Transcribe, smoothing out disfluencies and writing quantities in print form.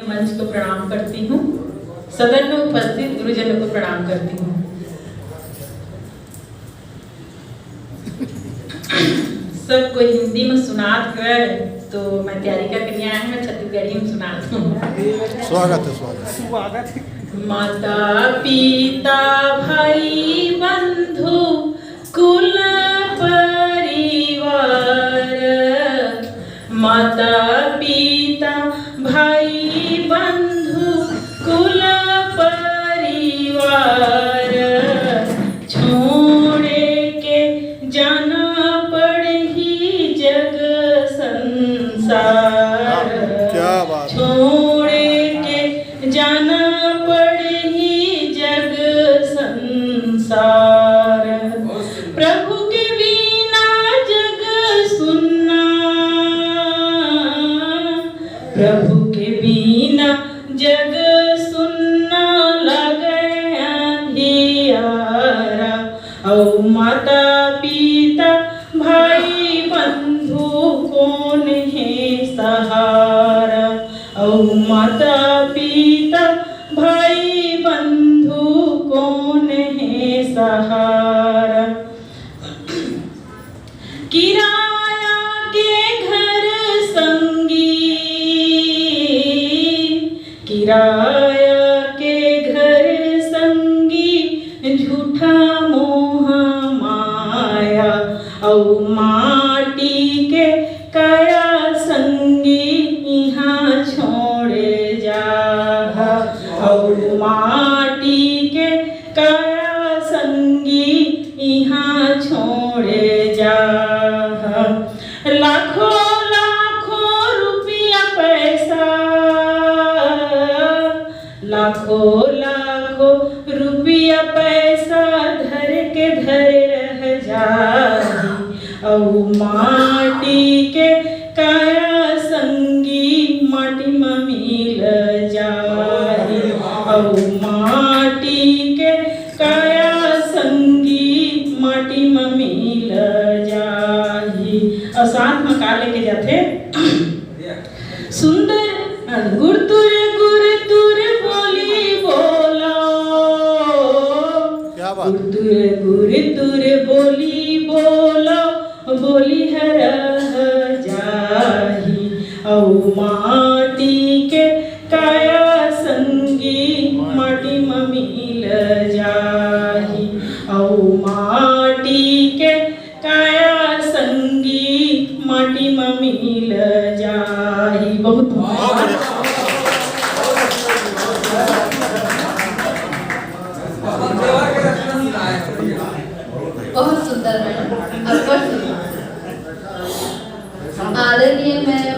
मंच को प्रणाम करती हूँ। सदन में उपस्थित गुरुजनों को प्रणाम करती हूँ। सबको हिंदी में सुनात है तो मैं तैयारी का कन्या है, मैं छत्तीसगढ़ी में सुनाती हूँ। स्वागत है, स्वागत है। माता पिता भाई बंधु कुल परिवार, माता पिता भाई बंधु कुल परिवार, छोड़े के जाना पड़ही जग संसार, क्या बात, छोड़े के जाना पड़ही जग संसार, प्रभु के बिना जग सुनना, प्रभु के बिना जग सुनना लगे अंधियारा, औ माता पिता भाई बंधु कौन है सहारा, औ माता पिता भाई बंधु कौन है सहारा, किराया के घर संगी, किराया के घर संगी झूठा मोह माया, औ माटी के काया संगी यहाँ छोड़े जा, औ माटी के काया संगी यहाँ छोड़े जा, लाखों लाखों रुपया पैसा, लाखों लाखों रुपया पैसा धर के धर रह जाही, औ माटी के काया संगी माटी में मिल जाही, औ माटी के काया संगी माटी में मिल जाही। और साथ में का लेके जाते सुंदर गुरतुर गुरतुर बोली बोलो, क्या बात, गुरतुर गुरतुर बोली बोलो, बोली हर जाही, औ माटी के काया संगी माटी में मिल जाही, औ माटी के काया संगी माटी में मिल जाही। बहुत बहुत सुंदर मैडम।